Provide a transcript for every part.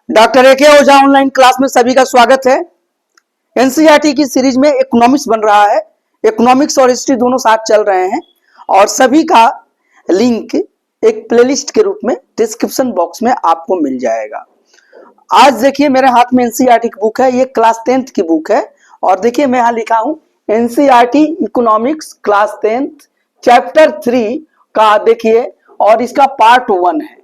Doctor एके ओझा online class में सभी का स्वागत है। एनसीईआरटी की सीरीज में इकोनॉमिक्स बन रहा है। इकोनॉमिक्स और हिस्ट्री दोनों साथ चल रहे हैं और सभी का लिंक एक प्लेलिस्ट के रूप में डिस्क्रिप्शन बॉक्स में आपको मिल जाएगा। आज देखिए मेरे हाथ में एनसीईआरटी की बुक है, ये क्लास 10th की बुक है और देखिए मैं यहाँ लिखा हूँ NCERT economics class 10th chapter 3 का देखिए, और इसका पार्ट 1 है।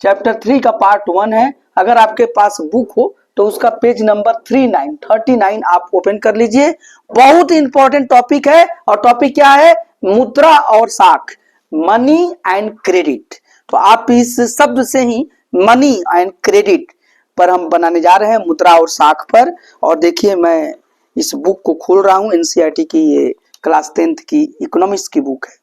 चैप्टर 3 का पार्ट 1 है। अगर आपके पास बुक हो तो उसका पेज नंबर 39 आप ओपन कर लीजिए। बहुत इंपॉर्टेंट टॉपिक है और टॉपिक क्या है? मुद्रा और साख, मनी एंड क्रेडिट। तो आप इस शब्द से ही मनी एंड क्रेडिट पर हम बनाने जा रहे हैं, मुद्रा और साख पर। और देखिए मैं इस बुक को खोल रहा हूं, एनसीईआरटी की ये क्लास 10th की इकोनॉमिक्स की बुक है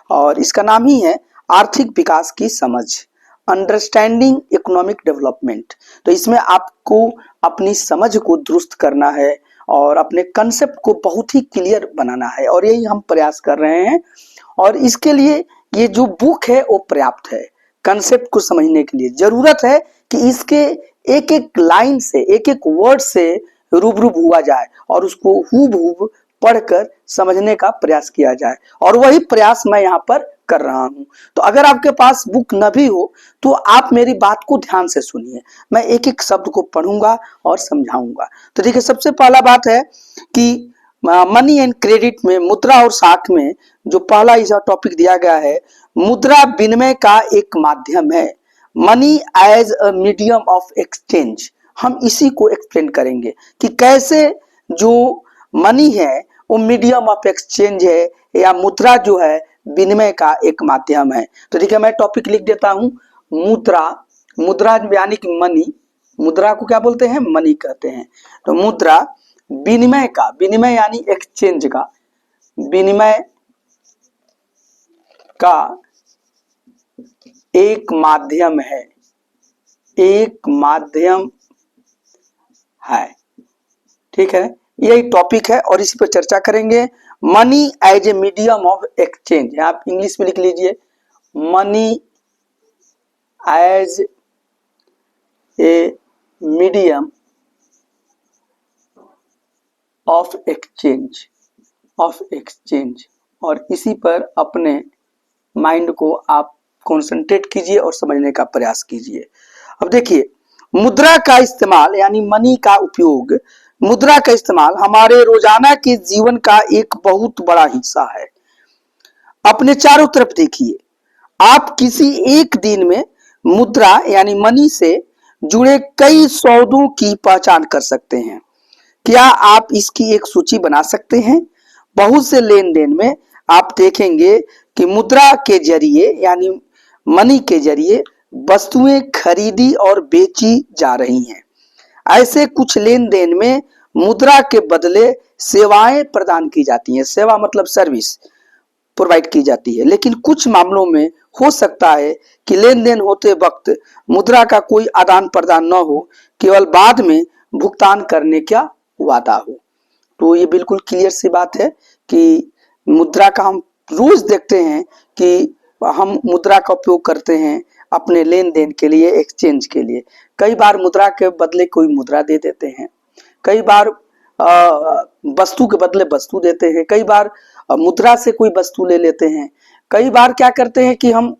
और इसका नाम ही है आर्थिक विकास की समझ, अंडरस्टैंडिंग इकोनॉमिक डेवलपमेंट। तो इसमें आपको अपनी समझ को दुरुस्त करना है और अपने कंसेप्ट को बहुत ही क्लियर बनाना है और यही हम प्रयास कर रहे हैं। और इसके लिए ये जो बुक है वो पर्याप्त है। कंसेप्ट को समझने के लिए जरूरत है कि इसके एक एक लाइन से, एक एक वर्ड से रूबरू हुआ जाए और उसको हूबहू पढ़कर समझने का प्रयास किया जाए, और वही प्रयास मैं यहाँ पर कर रहा हूं। तो अगर आपके पास बुक न भी हो तो आप मेरी बात को ध्यान से सुनिए, मैं एक एक शब्द को पढ़ूंगा और समझाऊंगा। तो देखिए सबसे पहला बात है कि मनी एंड क्रेडिट में, मुद्रा और साख में जो पहला इसका टॉपिक दिया गया है, मुद्रा विनिमय का एक माध्यम है। Money as a medium of exchange. हम इसी को एक्सप्लेन करेंगे कि कैसे जो मनी है वो मीडियम ऑफ एक्सचेंज है या मुद्रा जो है विनिमय का एक माध्यम है। तो देखिए मैं टॉपिक लिख देता हूं, मुद्रा। मुद्रा यानी कि मनी, मुद्रा को क्या बोलते हैं? मनी कहते हैं। तो मुद्रा विनिमय का, विनिमय यानी एक्सचेंज का, विनिमय का एक माध्यम है, एक माध्यम है। ठीक है, यही टॉपिक है और इसी पर चर्चा करेंगे। Money as a medium of exchange, आप इंग्लिश में लिख लीजिए, money as a medium of exchange, of exchange. और इसी पर अपने माइंड को आप कंसंट्रेट कीजिए और समझने का प्रयास कीजिए। अब देखिए मुद्रा का इस्तेमाल यानी मनी का उपयोग, मुद्रा का इस्तेमाल हमारे रोजाना के जीवन का एक बहुत बड़ा हिस्सा है। अपने चारों तरफ देखिए, आप किसी एक दिन में मुद्रा यानी मनी से जुड़े कई सौदों की पहचान कर सकते हैं। क्या आप इसकी एक सूची बना सकते हैं? बहुत से लेन देन में आप देखेंगे कि मुद्रा के जरिए यानी मनी के जरिए वस्तुएं खरीदी और बेची जा रही हैं। ऐसे कुछ लेन देन में मुद्रा के बदले सेवाएं प्रदान की जाती हैं, सेवा मतलब सर्विस प्रोवाइड की जाती है। लेकिन कुछ मामलों में हो सकता है कि लेन देन होते वक्त मुद्रा का कोई आदान प्रदान न हो, केवल बाद में भुगतान करने का वादा हो। तो ये बिल्कुल क्लियर सी बात है कि मुद्रा का हम रोज देखते हैं कि हम मुद्रा का उपयोग करते हैं अपने लेन देन के लिए, एक्सचेंज के लिए। कई बार मुद्रा के बदले कोई मुद्रा दे देते हैं, कई बार वस्तु के बदले वस्तु देते हैं, कई बार मुद्रा से कोई वस्तु ले लेते हैं, कई बार क्या करते हैं कि हम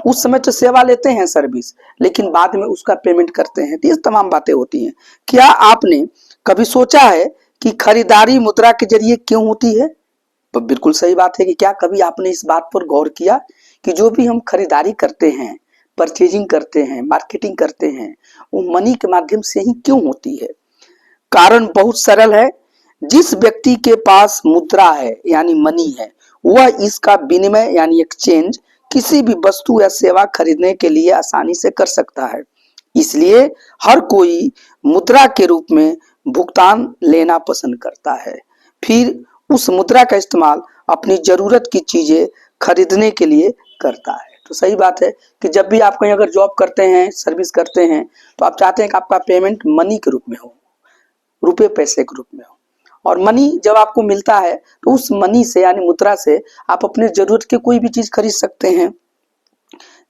उस समय तो सेवा लेते हैं सर्विस, लेकिन बाद में उसका पेमेंट करते हैं। तो ये तमाम बातें होती हैं। क्या आपने कभी सोचा है कि खरीदारी मुद्रा के जरिए क्यों होती है? तो बिल्कुल सही बात है कि क्या कभी आपने इस बात पर गौर किया कि जो भी हम खरीदारी करते हैं, परचेजिंग करते हैं, मार्केटिंग करते हैं, वो मनी के माध्यम से ही क्यों होती है? कारण बहुत सरल है। जिस व्यक्ति के पास मुद्रा है यानी मनी है, वह इसका विनिमय यानी एक्सचेंज किसी भी वस्तु या सेवा खरीदने के लिए आसानी से कर सकता है। इसलिए हर कोई मुद्रा के रूप में भुगतान लेना पसंद करता है, फिर उस मुद्रा का इस्तेमाल अपनी जरूरत की चीजें खरीदने के लिए करता है। तो सही बात है कि जब भी आप कहीं अगर जॉब करते हैं, सर्विस करते हैं, तो आप चाहते हैं कि आपका पेमेंट मनी के रूप में हो, रुपए पैसे के रूप में हो। और मनी जब आपको मिलता है तो उस मनी से यानी मुद्रा से आप अपने जरूरत की कोई भी चीज खरीद सकते हैं।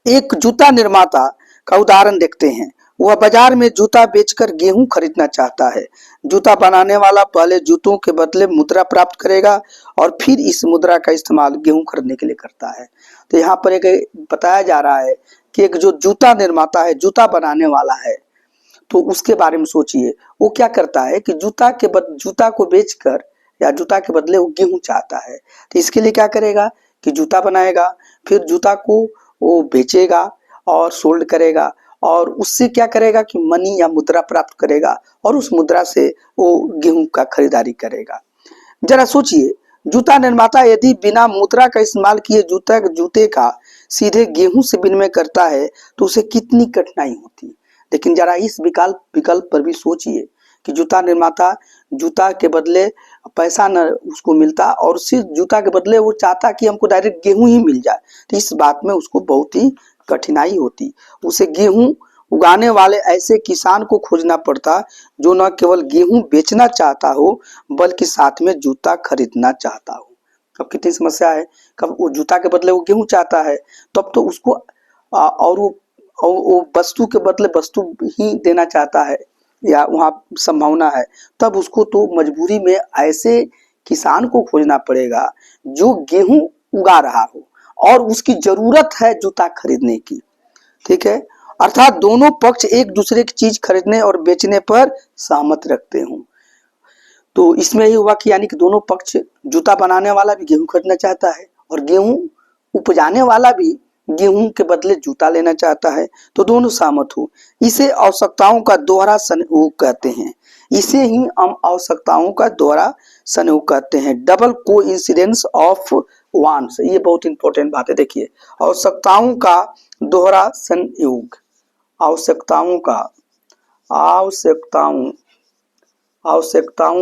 एक जूता निर्माता का उदाहरण देखते हैं। वह बाजार में जूता बेचकर गेहूं खरीदना चाहता है। जूता बनाने वाला पहले जूतों के बदले मुद्रा प्राप्त करेगा और फिर इस मुद्रा का इस्तेमाल गेहूं खरीदने के लिए करता है। तो यहाँ पर एक बताया जा रहा है कि एक जो जूता निर्माता है, जूता बनाने वाला है, तो उसके बारे में सोचिए। वो क्या करता है कि जूता को बेचकर या जूता के बदले वो गेहूं चाहता है। तो इसके लिए क्या करेगा कि जूता बनाएगा, फिर जूता को वो बेचेगा और सोल्ड करेगा, और उससे क्या करेगा कि मनी या मुद्रा प्राप्त करेगा, और उस मुद्रा से वो गेहूं का खरीदारी करेगा। जरा सोचिए, जूता निर्माता यदि बिना मुद्रा का इस्तेमाल किए जूते का सीधे गेहूं से विनिमय करता है तो उसे कितनी कठिनाई होती। लेकिन जरा इस विकल्प पर भी सोचिए कि जूता निर्माता जूता के बदले पैसा न उसको मिलता, और सिर्फ जूता के बदले वो चाहता कि हमको डायरेक्ट गेहूं ही मिल जाए, तो इस बात में उसको बहुत ही कठिनाई होती। उसे गेहूं उगाने वाले ऐसे किसान को खोजना पड़ता जो न केवल गेहूं बेचना चाहता हो बल्कि साथ में जूता खरीदना चाहता हो। अब कितनी समस्या है, कब वो जूता के बदले वो गेहूं चाहता है, तब तो उसको और वो वस्तु के बदले वस्तु ही देना चाहता है या वहाँ संभावना है, तब उसको तो मजबूरी में ऐसे किसान को खोजना पड़ेगा जो गेहूं उगा रहा हो और उसकी जरूरत है जूता खरीदने की। ठीक है, अर्थात दोनों पक्ष एक दूसरे की चीज खरीदने और बेचने पर सहमत रखते हों। तो इसमें ही हुआ कि यानी कि दोनों पक्ष, जूता बनाने वाला भी गेहूं खरीदना चाहता है और गेहूं उपजाने वाला भी गेहूं के बदले जूता लेना चाहता है, तो दोनों सहमत हो। इसे आवश्यकताओं का दोहरा संयोग कहते हैं। इसे ही हम आवश्यकताओं का दोहरा संयोग कहते हैं, डबल कोइंसिडेंस ऑफ वांट्स। ये बहुत इंपॉर्टेंट बात है। देखिए, आवश्यकताओं का दोहरा संयोग, आवश्यकताओं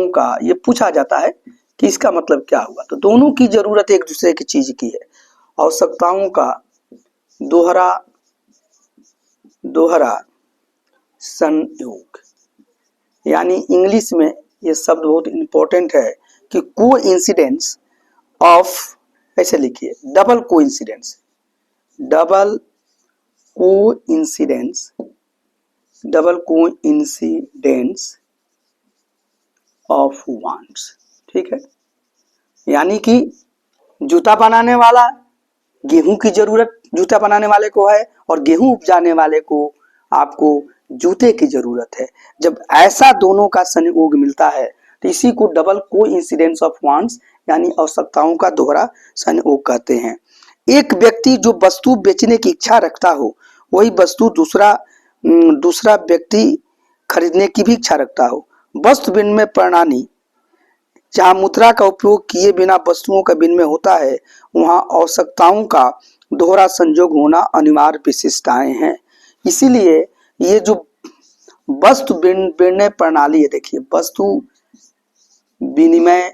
का ये पूछा जाता है कि इसका मतलब क्या हुआ। तो दोनों की जरूरत एक दूसरे की चीज की है। आवश्यकताओं का दोहरा संयोग, यानी इंग्लिश में ये शब्द बहुत इंपॉर्टेंट है कि कोइंसिडेंस ऑफ, ऐसे लिखिए, डबल कोइंसिडेंस ऑफ वांट्स। ठीक है, यानी कि जूता बनाने वाला, गेहूं की जरूरत जूता बनाने वाले को है और गेहूं उपजाने वाले को, आपको जूते की जरूरत है। जब ऐसा दोनों का संयोग मिलता है तो इसी को डबल कोइंसिडेंस ऑफ वांट्स यानी आवश्यकताओं का दोहरा संयोग कहते हैं। एक व्यक्ति जो वस्तु बेचने की इच्छा रखता हो वही वस्तु दूसरा व्यक्ति खरीदने की भी इच्छा रखता हो। वस्तु विनिमय प्रणाली जहाँ मुद्रा का उपयोग किए बिना वस्तुओं का विनिमय होता है, वहाँ आवश्यकताओं का दोहरा संयोग होना अनिवार्य विशेषताएं हैं। इसीलिए ये जो वस्तु विनिमय प्रणाली है, देखिए, वस्तु विनिमय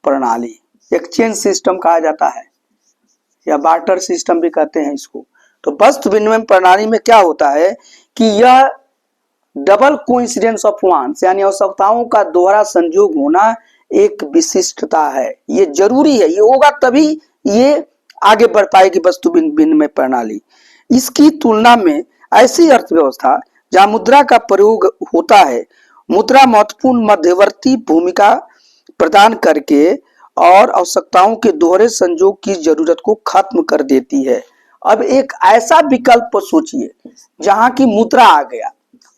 प्रणाली एक्सचेंज सिस्टम कहा जाता है या बार्टर सिस्टम भी कहते हैं इसको। तो वस्तु विनिमय प्रणाली में क्या होता है कि यह डबल कोइंसिडेंस ऑफ वांट्स यानी आवश्यकताओं का दोहरा संयोग होना एक विशिष्टता है। ये जरूरी है, ये होगा तभी ये आगे बढ़ पाएगी वस्तु विनिमय प्रणाली। इसकी तुलना में ऐसी अर्थव्यवस्था जहां मुद्रा का प्रयोग होता है, मुद्रा महत्वपूर्ण मध्यवर्ती भूमिका प्रदान करके और आवश्यकताओं के दोहरे संयोग की जरूरत को खत्म कर देती है। अब एक ऐसा विकल्प सोचिए जहां की मुद्रा आ गया,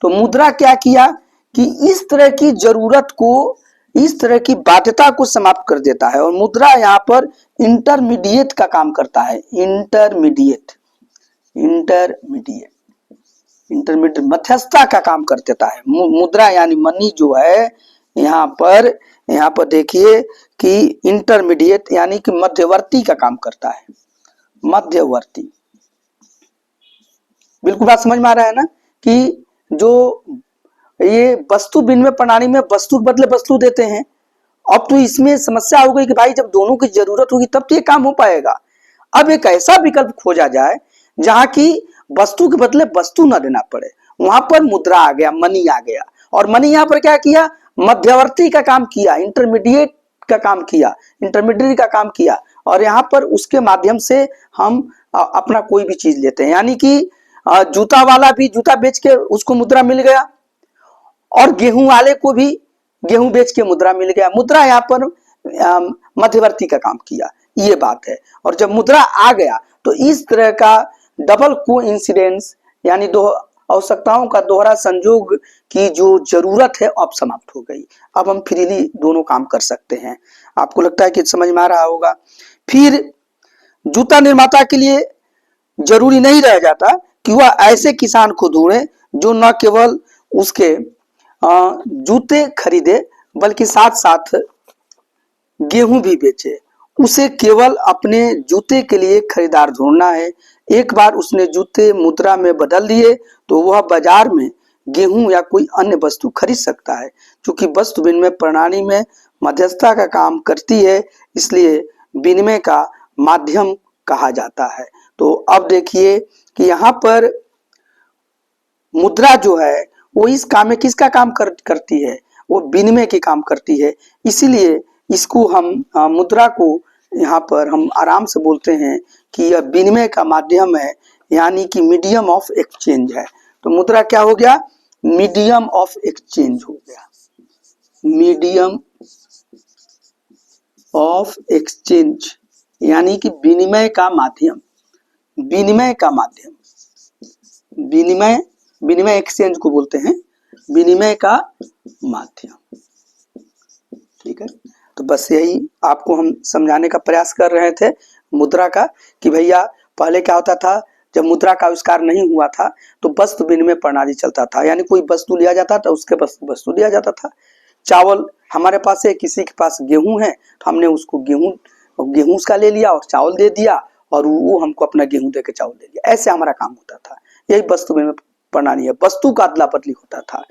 तो मुद्रा क्या किया कि इस तरह की जरूरत को, इस तरह की बाध्यता को समाप्त कर देता है, और मुद्रा यहाँ पर इंटरमीडिएट का काम करता है। इंटरमीडिएट मध्यस्थता का काम कर देता है। मुद्रा यानी मनी जो है, यहाँ पर देखिए कि इंटरमीडिएट यानी कि मध्यवर्ती का काम करता है। मध्यवर्ती, बिल्कुल बात समझ में आ रहा है ना कि जो ये वस्तु विनिमय प्रणाली में वस्तु बदले वस्तु देते हैं। अब तो इसमें समस्या हो गई कि भाई जब दोनों की जरूरत होगी तब तो ये काम हो पाएगा। अब एक ऐसा विकल्प खोजा जाए जहां की वस्तु के बदले वस्तु ना देना पड़े। वहां पर मुद्रा आ गया, मनी आ गया, और मनी यहाँ पर क्या किया, मध्यवर्ती का काम किया, इंटरमीडिएट का काम किया, इंटरमीडिएट का काम किया, और यहाँ पर उसके माध्यम से हम अपना कोई भी चीज लेते हैं। यानी कि जूता वाला भी जूता बेच के उसको मुद्रा मिल गया, और गेहूं वाले को भी गेहूं बेच के मुद्रा मिल गया। मुद्रा यहाँ पर मध्यवर्ती का काम किया, ये बात है। और जब मुद्रा आ गया तो इस तरह का डबल कोइंसिडेंस यानी दो आवश्यकताओं का दोहरा संयोग की जो जरूरत है अब समाप्त हो गई। अब हम फ्रीली दोनों काम कर सकते हैं। आपको लगता है कि समझ में आ रहा होगा। फिर जूता निर्माता के लिए जरूरी नहीं रह जाता कि वह ऐसे किसान को ढूंढे जो न केवल उसके जूते खरीदे बल्कि साथ साथ गेहूं भी बेचे। उसे केवल अपने जूते के लिए खरीदार ढूंढना है। एक बार उसने जूते मुद्रा में बदल दिए तो वह बाजार में गेहूं या कोई अन्य वस्तु खरीद सकता है। क्योंकि वस्तु विनिमय प्रणाली में मध्यस्थता का काम करती है, इसलिए विनिमय का माध्यम कहा जाता है। तो अब देखिए कि यहाँ पर मुद्रा जो है वो इस काम में किसका काम करती है, वो विनिमय के काम करती है। इसीलिए इसको हम मुद्रा को यहाँ पर हम आराम से बोलते हैं कि यह विनिमय का माध्यम है, यानी कि मीडियम ऑफ एक्सचेंज है। तो मुद्रा क्या हो गया, मीडियम ऑफ एक्सचेंज हो गया, मीडियम ऑफ एक्सचेंज यानी कि विनिमय का माध्यम, विनिमय का माध्यम, विनिमय विनिमय एक्सचेंज को बोलते हैं विनिमय का माध्यम। ठीक है, तो बस यही आपको हम समझाने का प्रयास कर रहे थे मुद्रा का, कि भैया पहले क्या होता था, जब मुद्रा का आविष्कार नहीं हुआ था तो वस्तु विनिमय प्रणाली चलता था। यानी कोई वस्तु लिया जाता था, उसके पास वस्तु दिया जाता था। चावल हमारे पास है, किसी के पास गेहूं है तो हमने उसको गेहूं उसका ले लिया और चावल दे दिया, और वो हमको अपना गेहूं दे के चावल दे दिया। ऐसे हमारा काम होता था। यही वस्तु विनिमय प्रणाली है। वस्तु का अदला बदली होता था।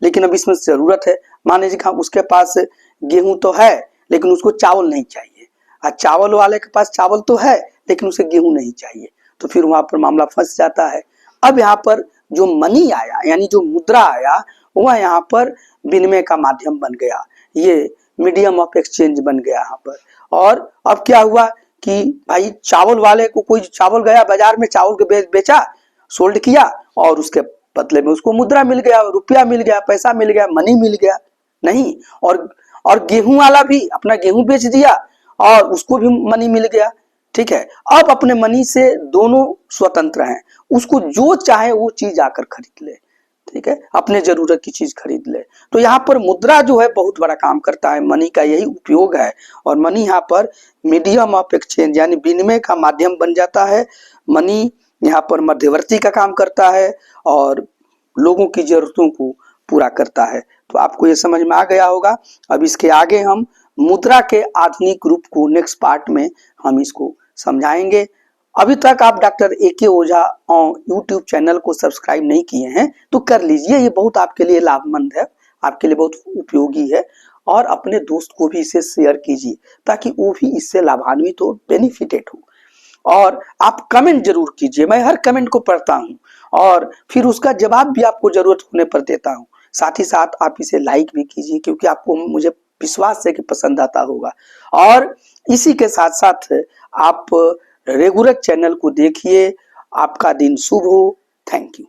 लेकिन अब इसमें जरूरत है, मान लीजिए उसके पास गेहूं तो है लेकिन उसको चावल नहीं चाहिए, और चावल वाले के पास चावल तो है लेकिन उसे गेहूं नहीं चाहिए, तो फिर वहां पर मामला फंस जाता है। अब यहाँ पर जो मनी आया यानी जो मुद्रा आया वह यहाँ पर विनिमय का माध्यम बन गया, ये मीडियम ऑफ एक्सचेंज बन गया यहाँ पर। और अब क्या हुआ कि भाई चावल वाले को कोई चावल गया बाजार में, चावल को बेचा, सोल्ड किया, और उसके बदले में उसको मुद्रा मिल गया, रुपया मिल गया, पैसा मिल गया, मनी मिल गया। नहीं, और गेहूं वाला भी अपना गेहूं बेच दिया और उसको भी मनी मिल गया। ठीक है, अब अपने मनी से दोनों स्वतंत्र हैं, उसको जो चाहे वो चीज आकर खरीद ले। ठीक है, अपने जरूरत की चीज खरीद ले। तो यहाँ पर मुद्रा जो है बहुत बड़ा काम करता है, मनी का यही उपयोग है। और मनी यहाँ पर मीडियम ऑफ एक्सचेंज यानी विनिमय का माध्यम बन जाता है। मनी यहाँ पर मध्यवर्ती का काम करता है और लोगों की जरूरतों को पूरा करता है। तो आपको ये समझ में आ गया होगा। अब इसके आगे हम मुद्रा के आधुनिक रूप को नेक्स्ट पार्ट में हम इसको समझाएंगे। अभी तक आप डॉक्टर AK ओझा यूट्यूब चैनल को सब्सक्राइब नहीं किए हैं तो कर लीजिए, ये बहुत आपके लिए लाभमंद है, आपके लिए बहुत उपयोगी है। और अपने दोस्त को भी इसे शेयर कीजिए ताकि वो भी इससे लाभान्वित हो, बेनिफिटेड हो। और आप कमेंट जरूर कीजिए, मैं हर कमेंट को पढ़ता हूँ और फिर उसका जवाब भी आपको जरूरत होने पर देता हूँ। साथ ही साथ आप इसे लाइक भी कीजिए क्योंकि आपको मुझे विश्वास है कि पसंद आता होगा। और इसी के साथ साथ आप रेगुलर चैनल को देखिए। आपका दिन शुभ हो। Thank you.